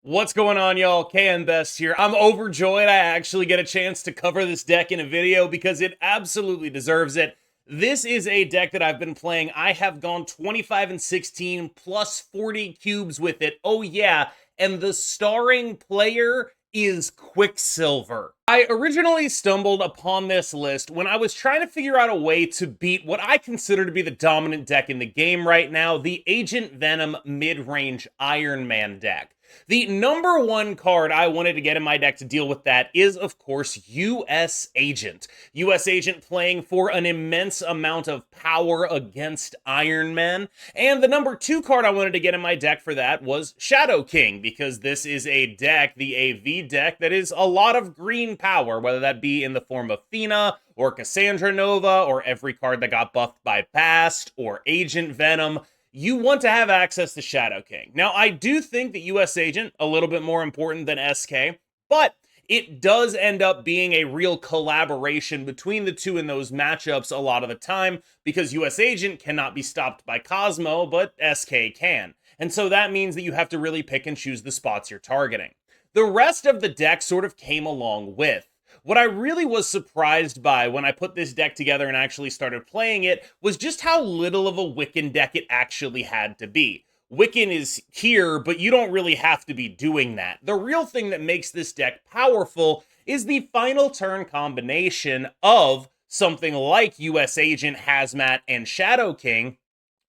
What's going on, y'all? KN Best here. I'm overjoyed I actually get a chance to cover this deck in a video because it absolutely deserves it. This is a deck that I've been playing. I have gone 25 and 16 plus 40 cubes with it. Oh yeah, and the starring player is Quicksilver. I originally stumbled upon this list when I was trying to figure out a way to beat what I consider to be the dominant deck in the game right now, the Agent Venom mid-range Iron Man deck. The number one card I wanted to get in my deck to deal with that is, of course, US Agent. US Agent playing for an immense amount of power against Iron Man. And the number two card I wanted to get in my deck for that was Shadow King, because this is a deck, the AV deck, that is a lot of green power, whether that be in the form of Fina, or Cassandra Nova, or every card that got buffed by Bast, or Agent Venom. You want to have access to Shadow King. Now, I do think that US Agent a little bit more important than SK, but it does end up being a real collaboration between the two in those matchups a lot of the time, because US Agent cannot be stopped by Cosmo, but SK can. And so that means that you have to really pick and choose the spots you're targeting. The rest of the deck sort of came along with. What I really was surprised by when I put this deck together and actually started playing it was just how little of a Wiccan deck it actually had to be. Wiccan is here, but you don't really have to be doing that. The real thing that makes this deck powerful is the final turn combination of something like US Agent, Hazmat, and Shadow King,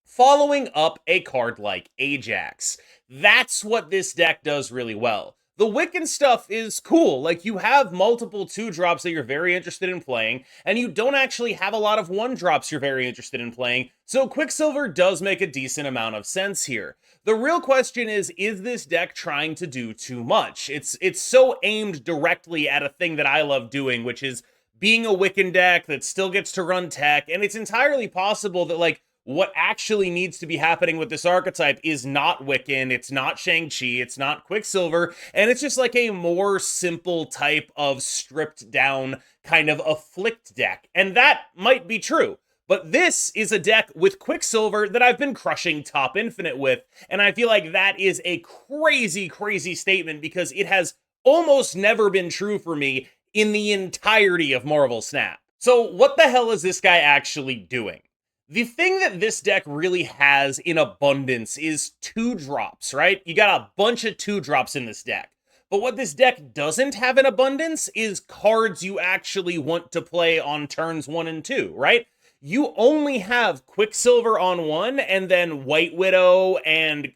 following up a card like Ajax. That's what this deck does really well. The Wiccan stuff is cool. Like, you have multiple 2-drops that you're very interested in playing, and you don't actually have a lot of 1-drops you're very interested in playing, so Quicksilver does make a decent amount of sense here. The real question is this deck trying to do too much? It's so aimed directly at a thing that I love doing, which is being a Wiccan deck that still gets to run tech, and it's entirely possible that, like, what actually needs to be happening with this archetype is not Wiccan, it's not Shang-Chi, it's not Quicksilver, and it's just like a more simple type of stripped down kind of afflict deck. And that might be true. But this is a deck with Quicksilver that I've been crushing top infinite with, and I feel like that is a crazy, crazy statement because it has almost never been true for me in the entirety of Marvel Snap. So what the hell is this guy actually doing? The thing that this deck really has in abundance is 2-drops, right? You got a bunch of 2-drops in this deck. But what this deck doesn't have in abundance is cards you actually want to play on turns 1 and 2, right? You only have Quicksilver on 1 and then White Widow and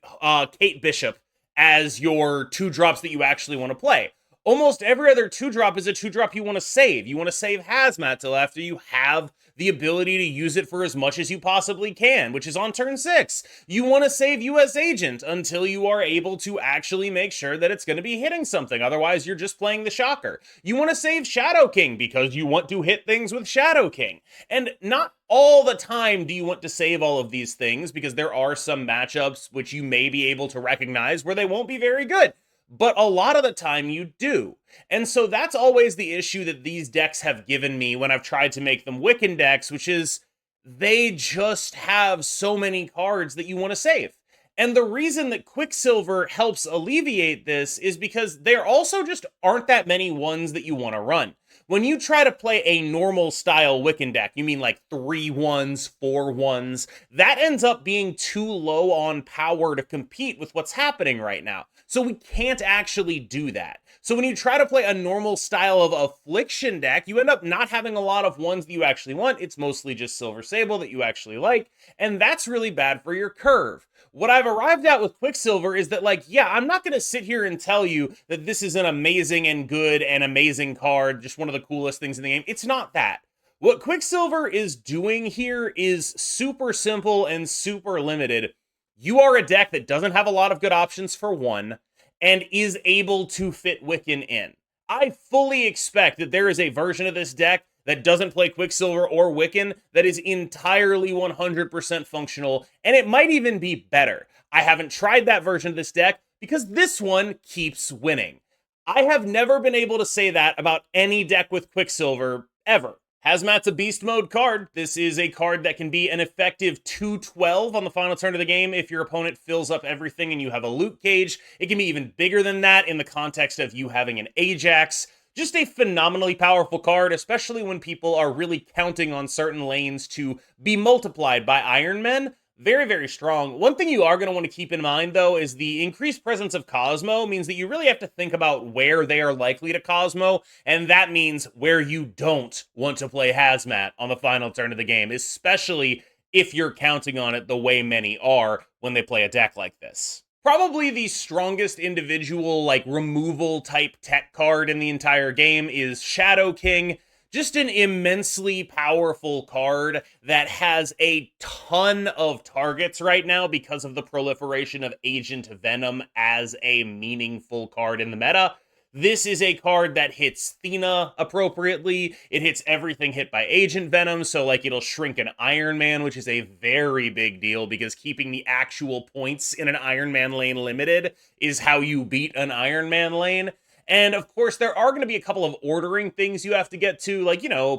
Kate Bishop as your 2-drops that you actually want to play. Almost every other 2-drop is a 2-drop you want to save. You want to save Hazmat till after you have the ability to use it for as much as you possibly can, which is on turn 6. You want to save US Agent until you are able to actually make sure that it's going to be hitting something. Otherwise, you're just playing the Shocker. You want to save Shadow King because you want to hit things with Shadow King. And not all the time do you want to save all of these things, because there are some matchups which you may be able to recognize where they won't be very good. But a lot of the time you do. And so that's always the issue that these decks have given me when I've tried to make them Wiccan decks, which is they just have so many cards that you want to save. And the reason that Quicksilver helps alleviate this is because there also just aren't that many ones that you want to run. When you try to play a normal style Wiccan deck, you mean like 3 1s, 4 1s, that ends up being too low on power to compete with what's happening right now. So we can't actually do that. So when you try to play a normal style of Affliction deck, you end up not having a lot of ones that you actually want. It's mostly just Silver Sable that you actually like, and that's really bad for your curve. What I've arrived at with Quicksilver is that, like, yeah, I'm not going to sit here and tell you that this is an amazing and good and amazing card, just one of the coolest things in the game. It's not that. What Quicksilver is doing here is super simple and super limited. You are a deck that doesn't have a lot of good options for 1, and is able to fit Wiccan in. I fully expect that there is a version of this deck that doesn't play Quicksilver or Wiccan that is entirely 100% functional, and it might even be better. I haven't tried that version of this deck because this one keeps winning. I have never been able to say that about any deck with Quicksilver, ever. Hazmat's a beast mode card. This is a card that can be an effective 212 on the final turn of the game if your opponent fills up everything and you have a loot cage. It can be even bigger than that in the context of you having an Ajax. Just a phenomenally powerful card, especially when people are really counting on certain lanes to be multiplied by Iron Men. Very, very strong. One thing you are going to want to keep in mind, though, is the increased presence of Cosmo means that you really have to think about where they are likely to Cosmo, and that means where you don't want to play Hazmat on the final turn of the game, especially if you're counting on it the way many are when they play a deck like this. Probably the strongest individual, removal type tech card in the entire game is Shadow King. Just an immensely powerful card that has a ton of targets right now because of the proliferation of Agent Venom as a meaningful card in the meta. This is a card that hits Thena appropriately. It hits everything hit by Agent Venom, so it'll shrink an Iron Man, which is a very big deal because keeping the actual points in an Iron Man lane limited is how you beat an Iron Man lane. And of course, there are going to be a couple of ordering things you have to get to,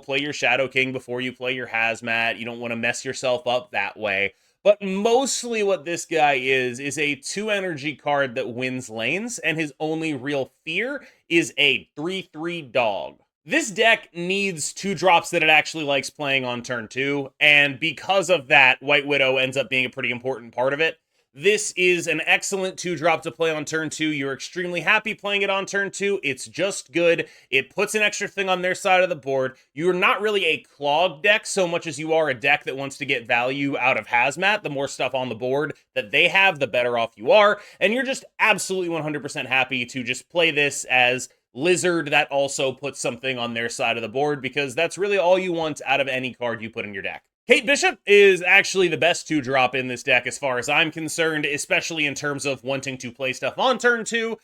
play your Shadow King before you play your Hazmat. You don't want to mess yourself up that way. But mostly what this guy is a 2-energy card that wins lanes, and his only real fear is a 3/3 dog. This deck needs 2 drops that it actually likes playing on turn 2, and because of that, White Widow ends up being a pretty important part of it. This is an excellent 2-drop to play on turn 2. You're extremely happy playing it on turn 2. It's just good. It puts an extra thing on their side of the board. You're not really a clogged deck so much as you are a deck that wants to get value out of Hazmat. The more stuff on the board that they have, the better off you are. And you're just absolutely 100% happy to just play this as Lizard that also puts something on their side of the board, because that's really all you want out of any card you put in your deck. Kate Bishop is actually the best 2-drop in this deck as far as I'm concerned, especially in terms of wanting to play stuff on turn 2.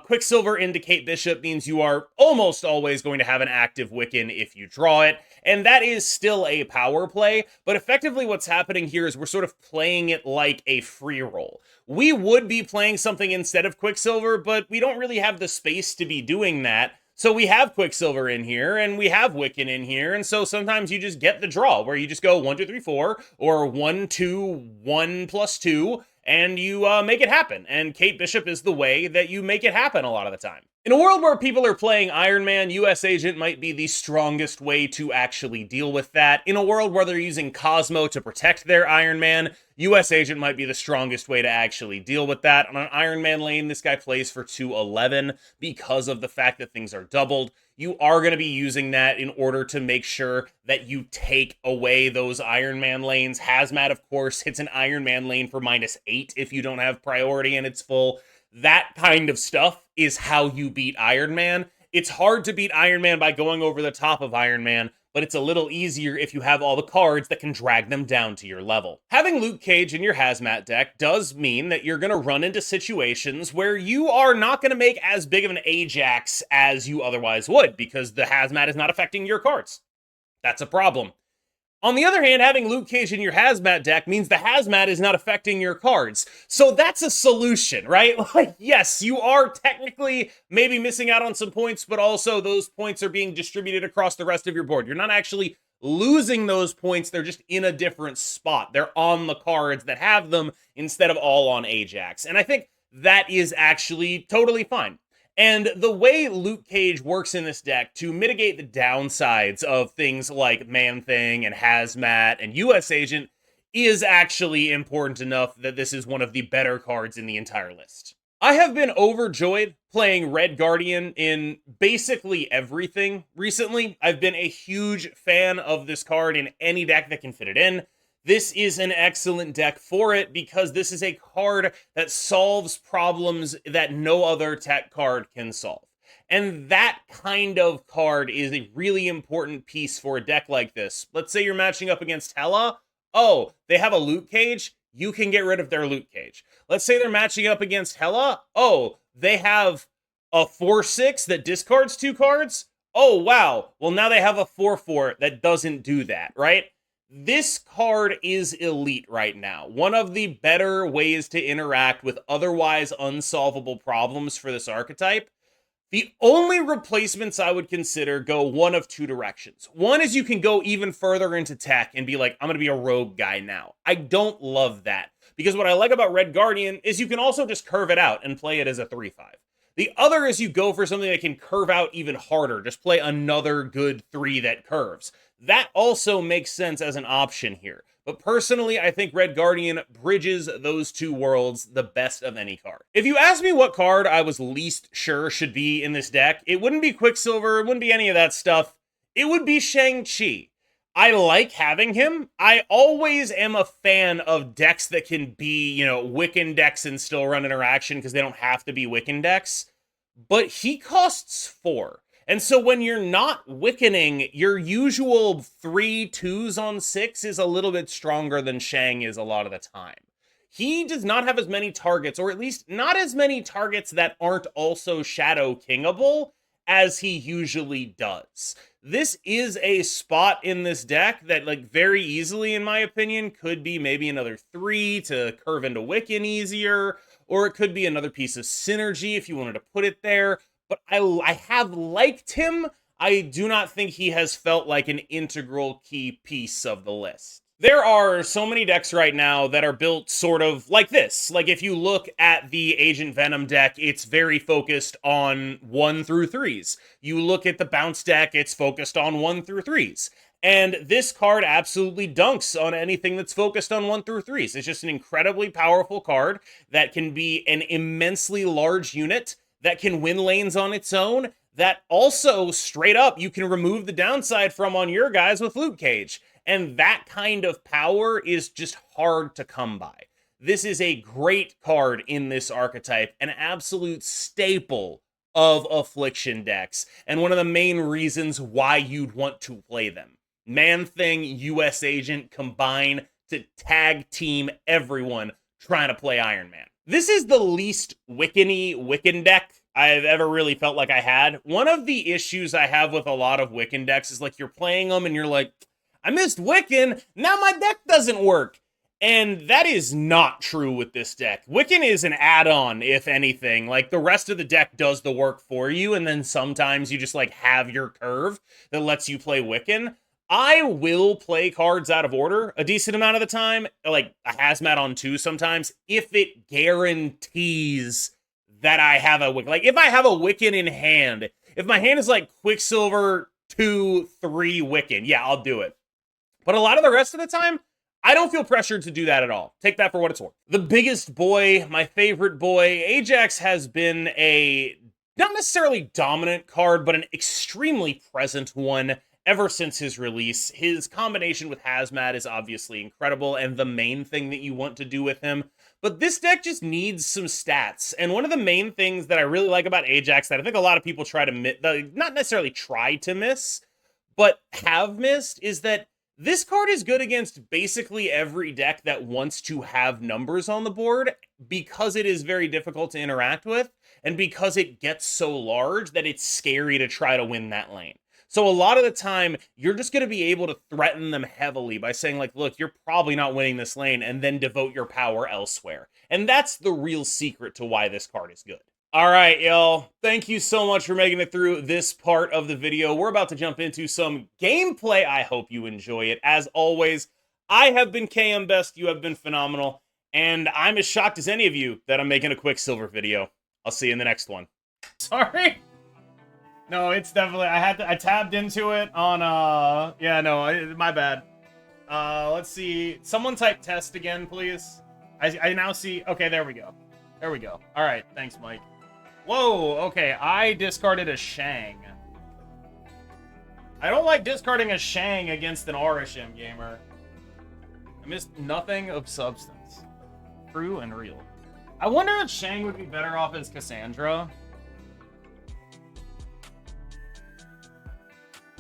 Quicksilver into Kate Bishop means you are almost always going to have an active Wiccan if you draw it, and that is still a power play, but effectively what's happening here is we're sort of playing it like a free roll. We would be playing something instead of Quicksilver, but we don't really have the space to be doing that. So we have Quicksilver in here, and we have Wiccan in here, and so sometimes you just get the draw, where you just go 1, 2, 3, 4, or 1, 2, 1 plus 2, and you make it happen. And Kate Bishop is the way that you make it happen a lot of the time. In a world where people are playing Iron Man, US Agent might be the strongest way to actually deal with that. In a world where they're using Cosmo to protect their Iron Man, US Agent might be the strongest way to actually deal with that. On an Iron Man lane, this guy plays for 211 because of the fact that things are doubled. You are going to be using that in order to make sure that you take away those Iron Man lanes. Hazmat, of course, hits an Iron Man lane for -8 if you don't have priority and it's full. That kind of stuff is how you beat Iron Man. It's hard to beat Iron Man by going over the top of Iron Man, but it's a little easier if you have all the cards that can drag them down to your level. Having Luke Cage in your Hazmat deck does mean that you're going to run into situations where you are not going to make as big of an Ajax as you otherwise would, because the Hazmat is not affecting your cards. That's a problem. On the other hand, having Luke Cage in your Hazmat deck means the Hazmat is not affecting your cards. So that's a solution, right? Yes, you are technically maybe missing out on some points, but also those points are being distributed across the rest of your board. You're not actually losing those points, they're just in a different spot. They're on the cards that have them instead of all on Ajax. And I think that is actually totally fine. And the way Luke Cage works in this deck to mitigate the downsides of things like Man-Thing and Hazmat and US Agent is actually important enough that this is one of the better cards in the entire list. I have been overjoyed playing Red Guardian in basically everything recently. I've been a huge fan of this card in any deck that can fit it in. This is an excellent deck for it because this is a card that solves problems that no other tech card can solve. And that kind of card is a really important piece for a deck like this. Let's say you're matching up against Hela. Oh, they have a Luke Cage. You can get rid of their Luke Cage. Let's say they're matching up against Hela. Oh, they have a 4/6 that discards 2 cards. Oh, wow. Well, now they have a 4/4 that doesn't do that, right? This card is elite right now. One of the better ways to interact with otherwise unsolvable problems for this archetype. The only replacements I would consider go one of two directions. One is you can go even further into tech and be like, I'm going to be a rogue guy now. I don't love that, because what I like about Red Guardian is you can also just curve it out and play it as a 3/5. The other is you go for something that can curve out even harder. Just play another good 3 that curves. That also makes sense as an option here. But personally, I think Red Guardian bridges those two worlds the best of any card. If you ask me what card I was least sure should be in this deck, it wouldn't be Quicksilver, it wouldn't be any of that stuff. It would be Shang-Chi. I like having him. I always am a fan of decks that can be, Wiccan decks and still run interaction because they don't have to be Wiccan decks. But he costs 4. And so when you're not Wickening, your usual 3/2s on 6 is a little bit stronger than Shang is a lot of the time. He does not have as many targets, or at least not as many targets that aren't also Shadow Kingable as he usually does. This is a spot in this deck that, very easily, in my opinion, could be maybe another 3 to curve into Wiccan easier, or it could be another piece of synergy if you wanted to put it there. But I have liked him. I do not think he has felt like an integral key piece of the list. There are so many decks right now that are built sort of like this. Like, if you look at the Agent Venom deck, it's very focused on 1 through 3s. You look at the Bounce deck, it's focused on 1 through 3s. And this card absolutely dunks on anything that's focused on 1 through 3s. It's just an incredibly powerful card that can be an immensely large unit, that can win lanes on its own, that also, straight up, you can remove the downside from on your guys with Luke Cage. And that kind of power is just hard to come by. This is a great card in this archetype, an absolute staple of Affliction decks, and one of the main reasons why you'd want to play them. Man-Thing, US Agent combine to tag team everyone trying to play Iron Man. This is the least Wiccan-y Wiccan deck I've ever really felt like I had. One of the issues I have with a lot of Wiccan decks is, you're playing them and you're like, I missed Wiccan, now my deck doesn't work. And that is not true with this deck. Wiccan is an add-on, if anything. The rest of the deck does the work for you, and then sometimes you just, have your curve that lets you play Wiccan. I will play cards out of order a decent amount of the time, like a Hazmat on 2 sometimes, if it guarantees that I have a Wiccan. If I have a Wiccan in hand, if my hand is Quicksilver 2, 3 Wiccan, yeah, I'll do it. But a lot of the rest of the time, I don't feel pressured to do that at all. Take that for what it's worth. The biggest boy, my favorite boy, Ajax has been a, not necessarily dominant card, but an extremely present one ever since his release. His combination with Hazmat is obviously incredible and the main thing that you want to do with him. But this deck just needs some stats. And one of the main things that I really like about Ajax that I think a lot of people try to not necessarily try to miss, but have missed, is that this card is good against basically every deck that wants to have numbers on the board, because it is very difficult to interact with, and because it gets so large that it's scary to try to win that lane. So a lot of the time, you're just going to be able to threaten them heavily by saying, look, you're probably not winning this lane, and then devote your power elsewhere. And that's the real secret to why this card is good. All right, y'all. Thank you so much for making it through this part of the video. We're about to jump into some gameplay. I hope you enjoy it. As always, I have been KM Best. You have been phenomenal. And I'm as shocked as any of you that I'm making a Quicksilver video. I'll see you in the next one. Sorry. No, it's definitely, I tabbed into it on, yeah, no, my bad. Let's see. Someone type test again, please. I now see, okay, there we go. There we go. All right, thanks, Mike. Whoa, okay, I discarded a Shang. I don't like discarding a Shang against an RSM gamer. I missed nothing of substance. True and real. I wonder if Shang would be better off as Cassandra.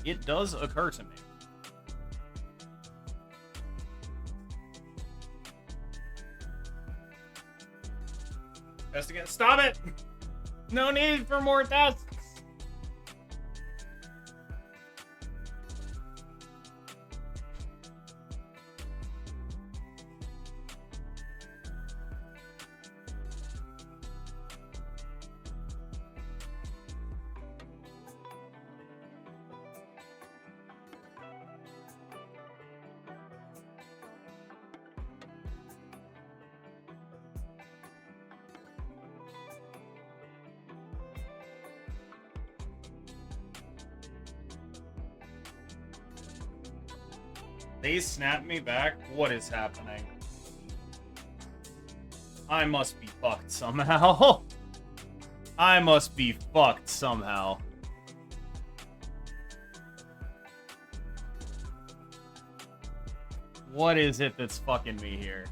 It does occur to me. Test again. Stop it! No need for more tests! They snapped me back? What is happening? I must be fucked somehow. I must be fucked somehow. What is it that's fucking me here?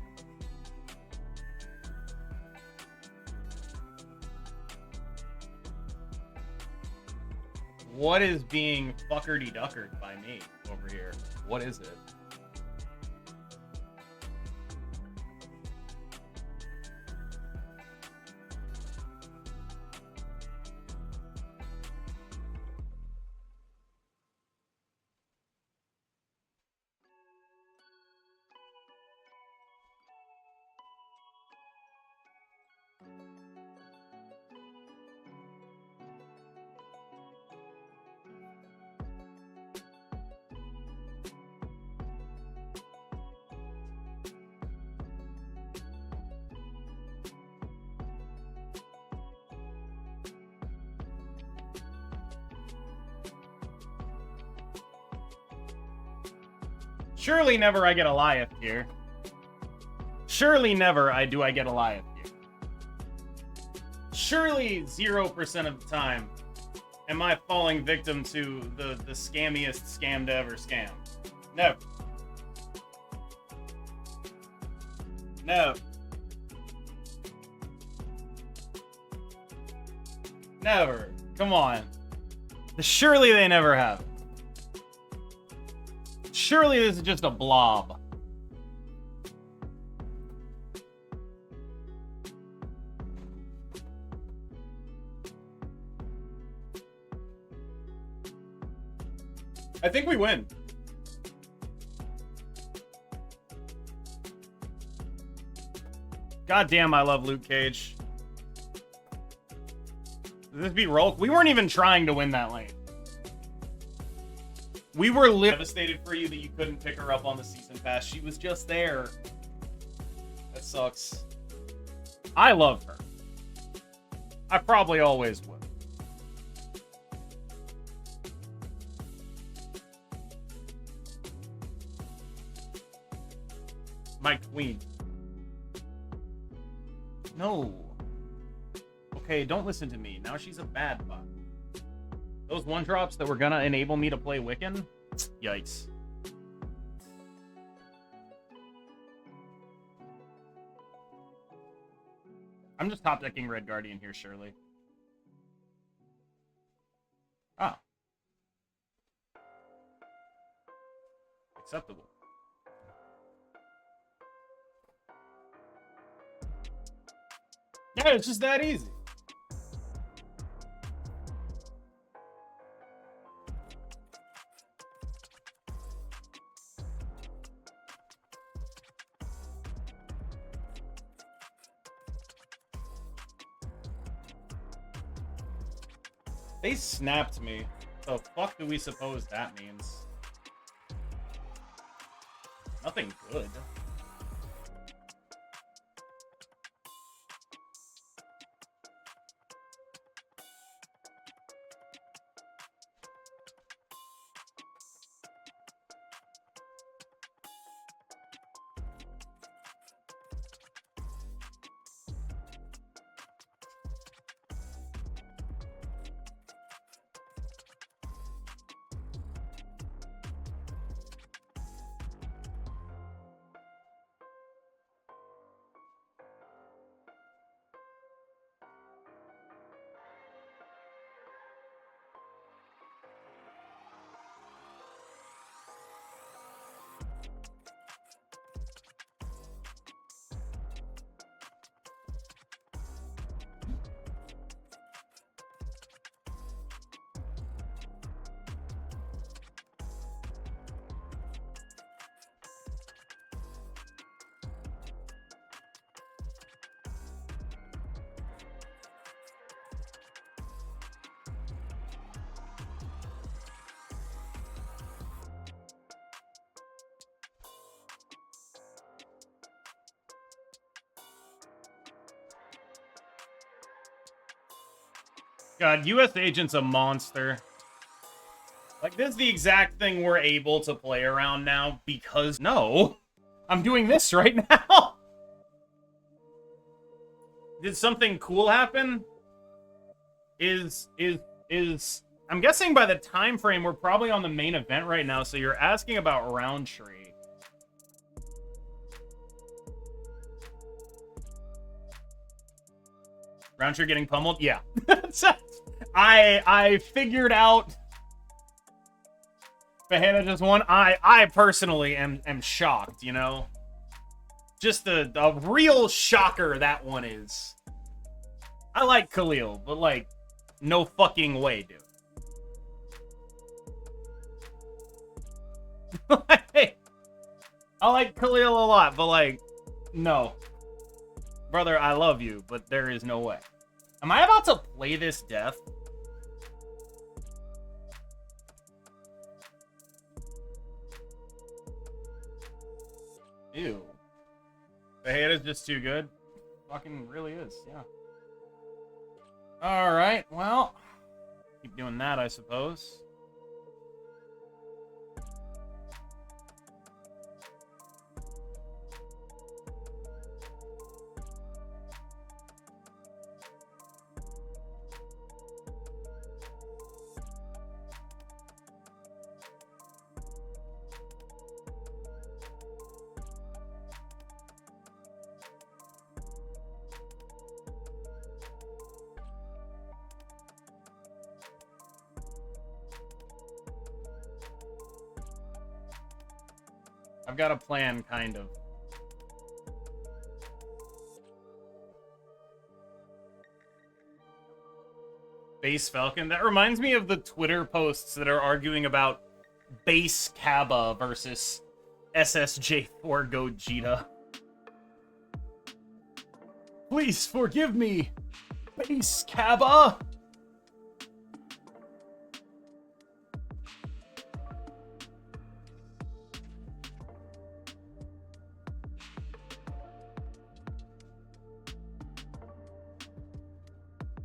What is being fuckery-duckered by me over here? What is it? Surely never I get a Goliath here. Surely never I get a Goliath here. Surely 0% of the time am I falling victim to the scammiest scam to ever scam. Never. No. Never. Come on. Surely they never have. Surely this is just a blob. I think we win. God damn, I love Luke Cage. Does this beat Rolk? We weren't even trying to win that lane. We were devastated for you that you couldn't pick her up on the season pass. She was just there. That sucks. I love her. I probably always would. My queen. No. Okay, don't listen to me. Now she's a bad bot. Those one drops that were gonna enable me to play Wiccan? Yikes. I'm just top decking Red Guardian here, surely. Ah. Acceptable. Yeah, it's just that easy. They snapped me. The fuck do we suppose that means? Nothing good. God, US Agent's a monster. Like, this is the exact thing we're able to play around now because... No! I'm doing this right now! Did something cool happen? I'm guessing by the time frame, we're probably on the main event right now, so you're asking about Roundtree. Roundtree getting pummeled? Yeah. I figured out Fajeda just won. I personally am shocked, you know? Just a real shocker that one is. I like Khalil, but like, no fucking way, dude. I like Khalil a lot, but like, no. Brother, I love you, but there is no way. Am I about to play this death? Ew. The hate is just too good. Fucking really is, yeah. Alright, well. Keep doing that, I suppose. I've got a plan, kind of. Base Falcon? That reminds me of the Twitter posts that are arguing about Base Kaba versus SSJ4 Gogeta. Please forgive me, Base Kaba!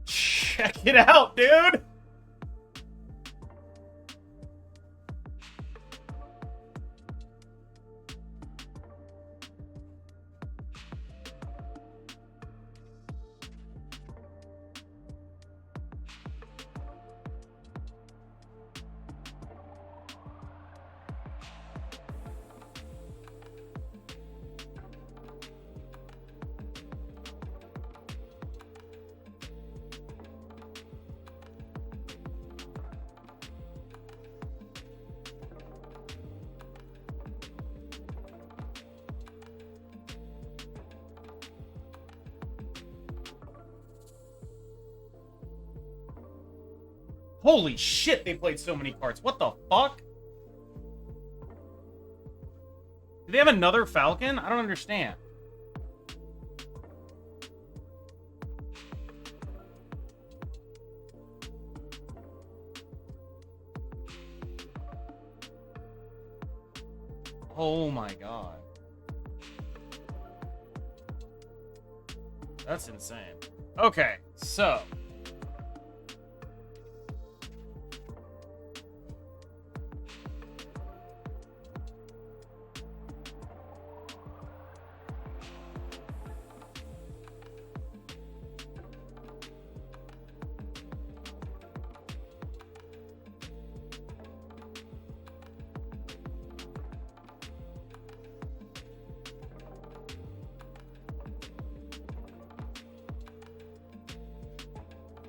Check it out, dude! Holy shit, they played so many cards. What the fuck? Do they have another Falcon? I don't understand. Oh my god. That's insane. Okay, so...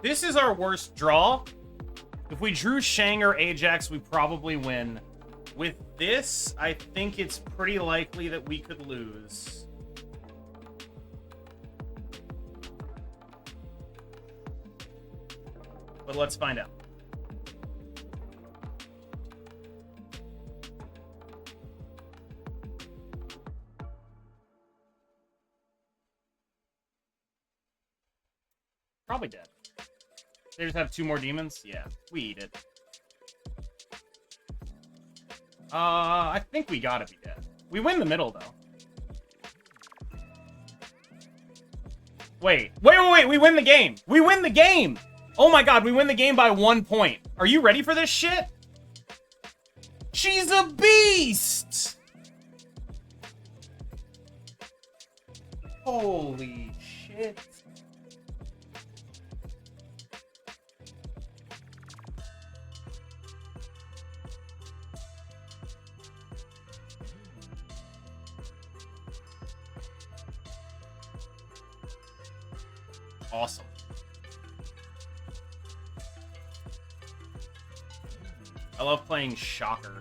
This is our worst draw. If we drew Shang or Ajax, we probably win. With this, I think it's pretty likely that we could lose. But let's find out. Probably dead. They just have 2 more demons? Yeah, we eat it. I think we gotta be dead. We win the middle, though. Wait, we win the game! We win the game! Oh my god, we win the game by 1 point. Are you ready for this shit? She's a beast! Holy shit. Awesome. I love playing Shocker.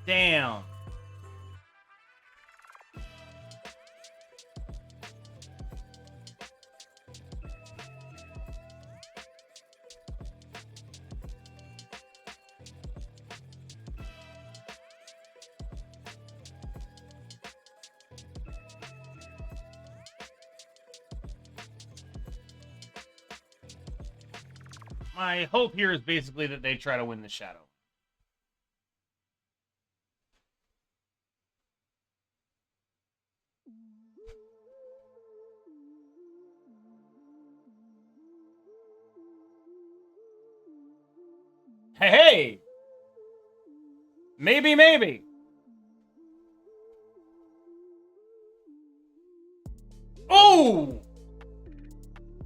Damn. My hope here is basically that they try to win the Shadow. Hey! Maybe, maybe. Oh!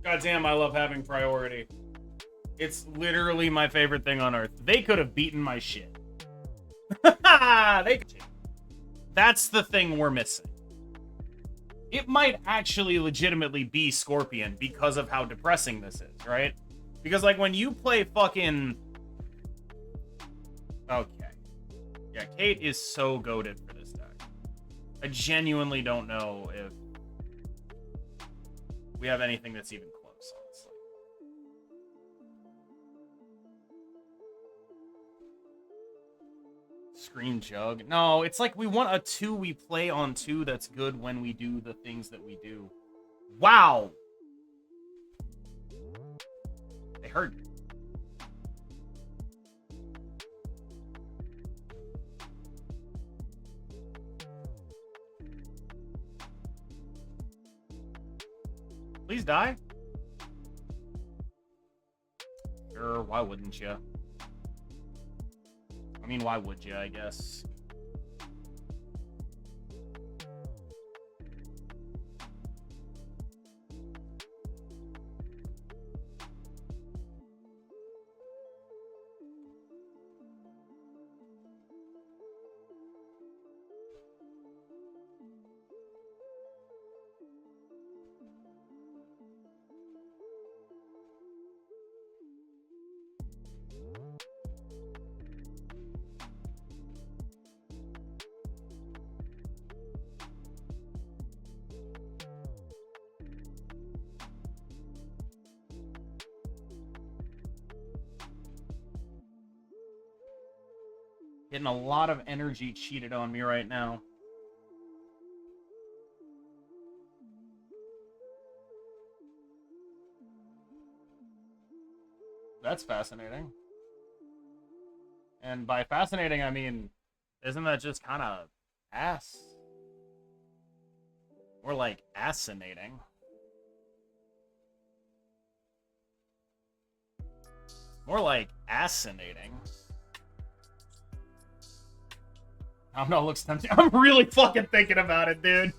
Goddamn, I love having priority. It's literally my favorite thing on earth. They could have beaten my shit. That's the thing we're missing. It might actually legitimately be Scorpion because of how depressing this is, right? Because, like, when you play fucking... Okay. Yeah, Kate is so goated for this deck. I genuinely don't know if we have anything that's even close, honestly. Screen Jug. No, it's like we want a 2 we play on 2 that's good when we do the things that we do. Wow! They hurt. Please die. Sure, why wouldn't you? I mean, why would you, I guess? Getting a lot of energy cheated on me right now. That's fascinating. And by fascinating, I mean, isn't that just kind of ass? Or like assinating. More like assinating. I don't know, it looks tempting. I'm really fucking thinking about it, dude.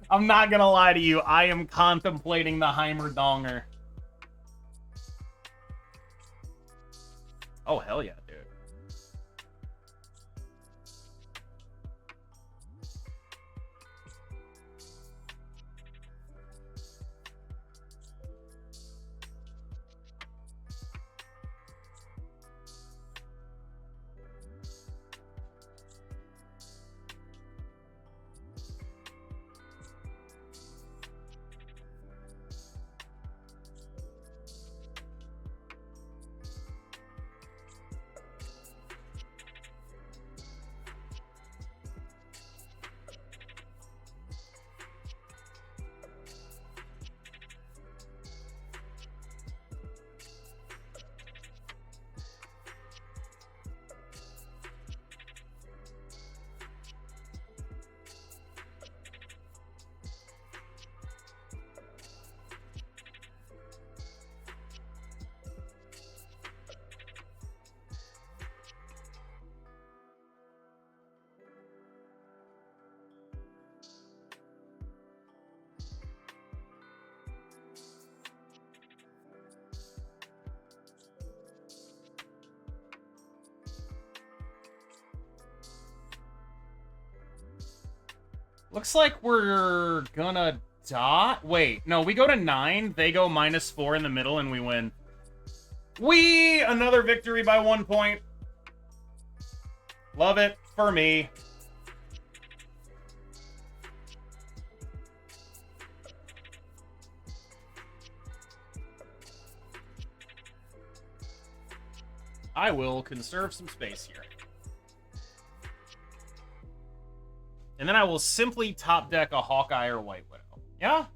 I'm not gonna lie to you. I am contemplating the Heimerdonger. Oh, hell yeah, dude. Looks like we're gonna die. Wait, no, we go to 9, they go -4 in the middle, and we win. Another victory by 1 point. Love it for me. I will conserve some space here. And then I will simply top deck a Hawkeye or White Widow. Yeah?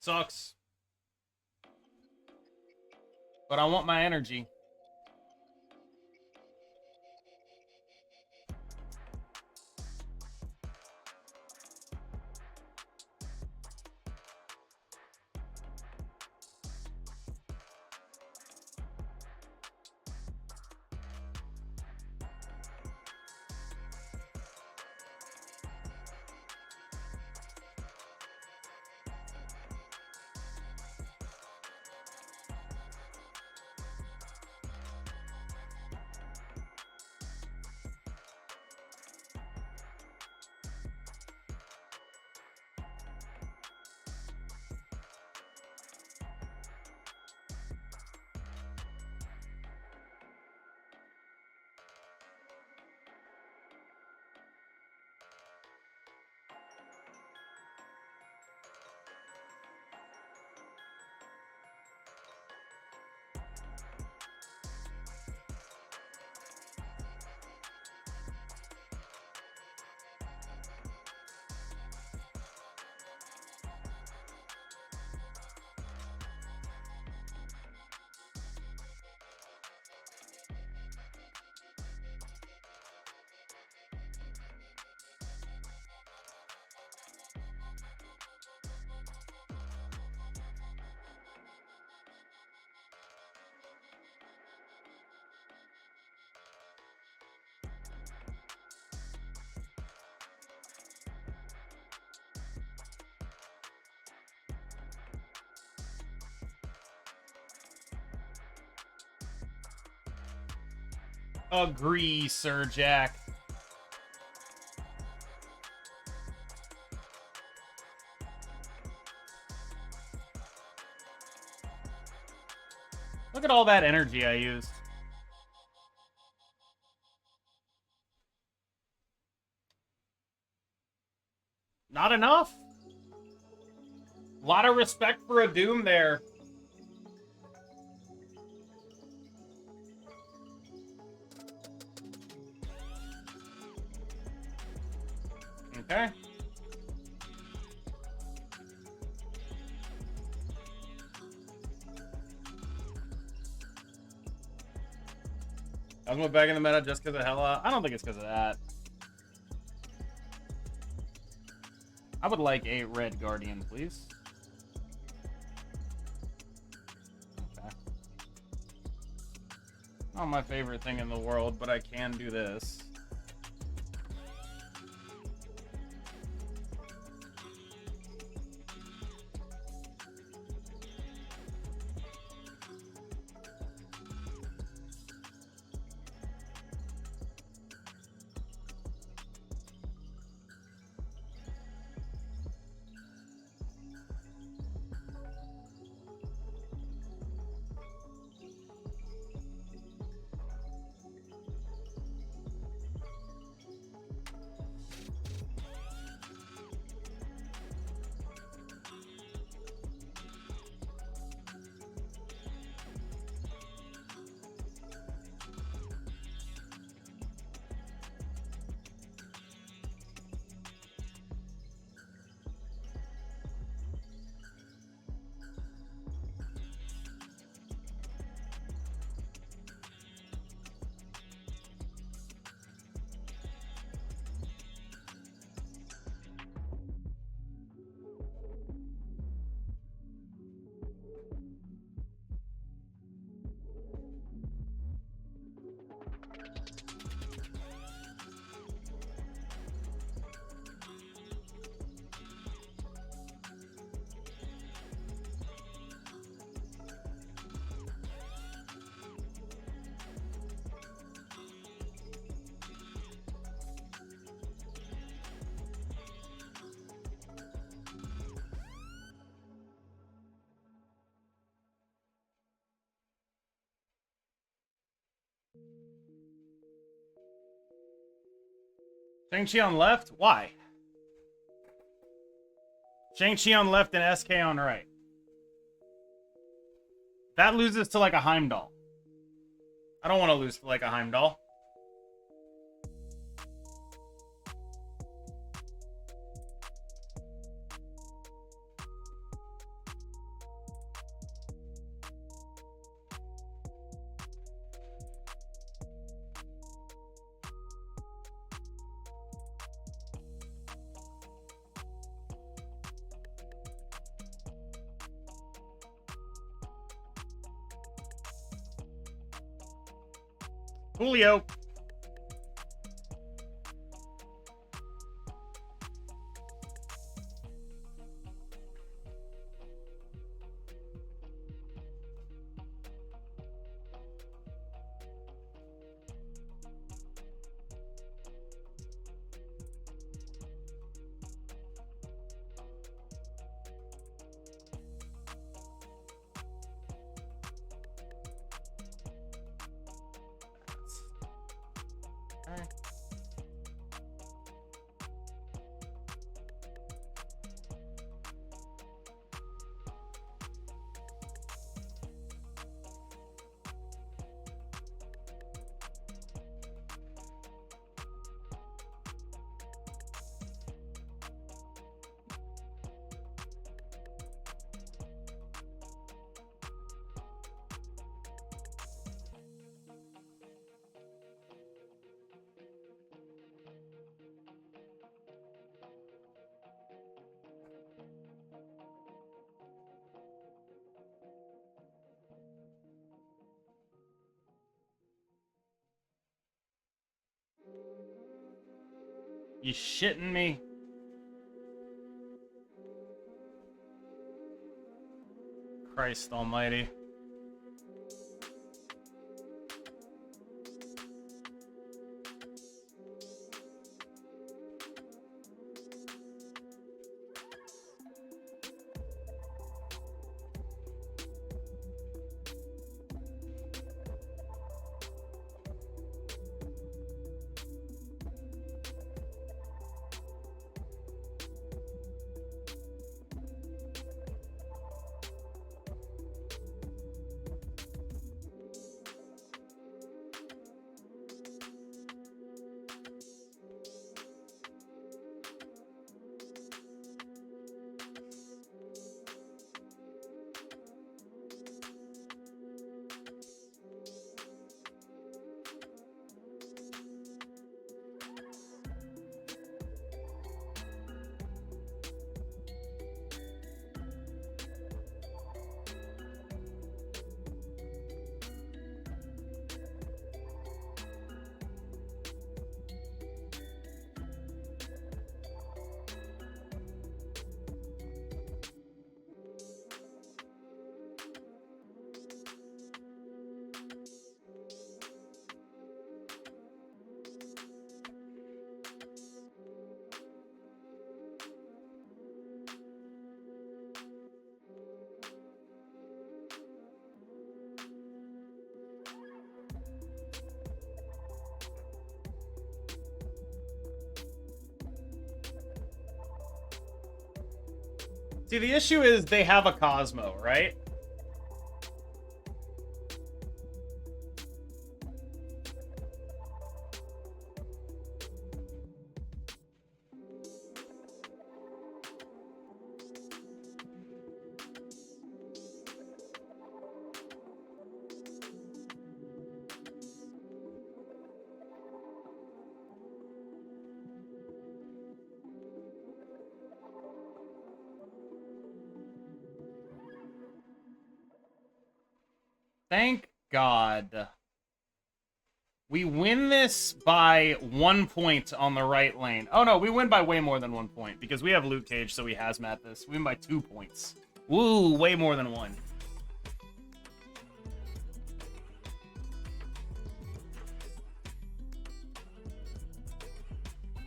Sucks. But I want my energy. Agree, Sir Jack. Look at all that energy I used. Not enough. A lot of respect for a Doom there. Okay. I was going back in the meta just because of Hela. I don't think it's because of that. I would like a red Guardian, please. Okay. Not my favorite thing in the world, but I can do this. Shang-Chi on left? Why? Shang-Chi on left and SK on right. That loses to like a Heimdall. I don't want to lose to like a Heimdall. Julio. You shitting me? Christ almighty. See, the issue is they have a Cosmo, right? Thank God. We win this by 1 point on the right lane. Oh no, we win by way more than 1 point because we have Luke Cage, so we hazmat this. We win by 2 points. Woo, way more than 1.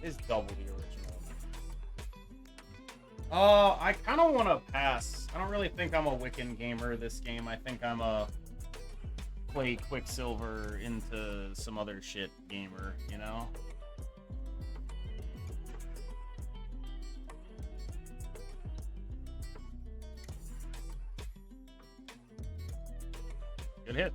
It's double the original. I kind of want to pass. I don't really think I'm a Wiccan gamer this game. I think I'm a play Quicksilver into some other shit gamer, you know? Good hit.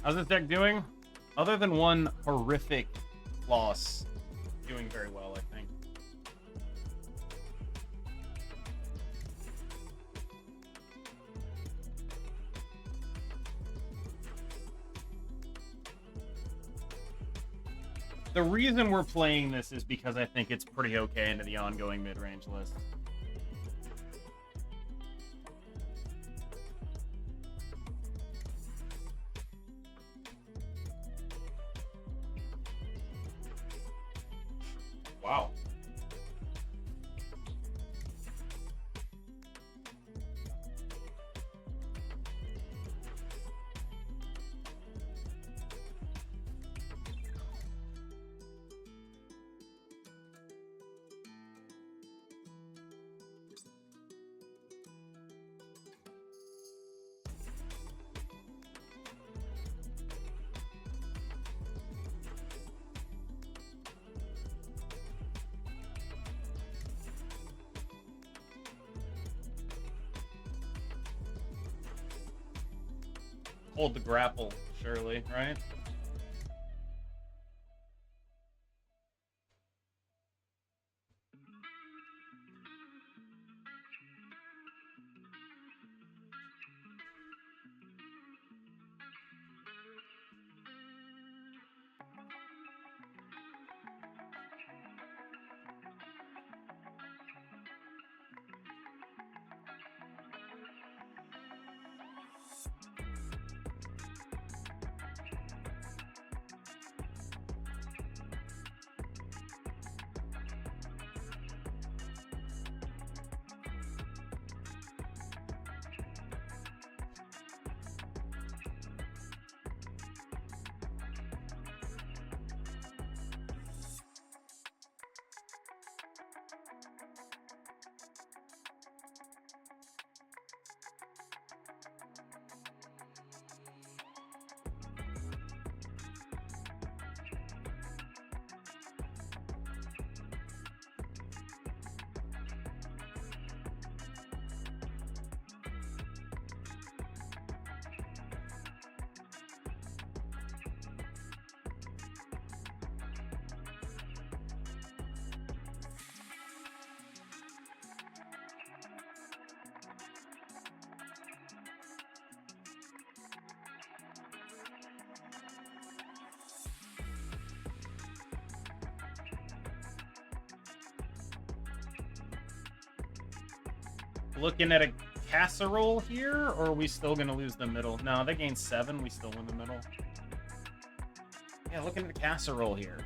How's this deck doing? Other than one horrific loss, doing very well, I think. The reason we're playing this is because I think it's pretty okay into the ongoing mid-range list. Wow. Hold the grapple, surely, right? Looking at a casserole here, or are we still going to lose the middle? No, they gained 7. We still win the middle. Yeah, looking at a casserole here.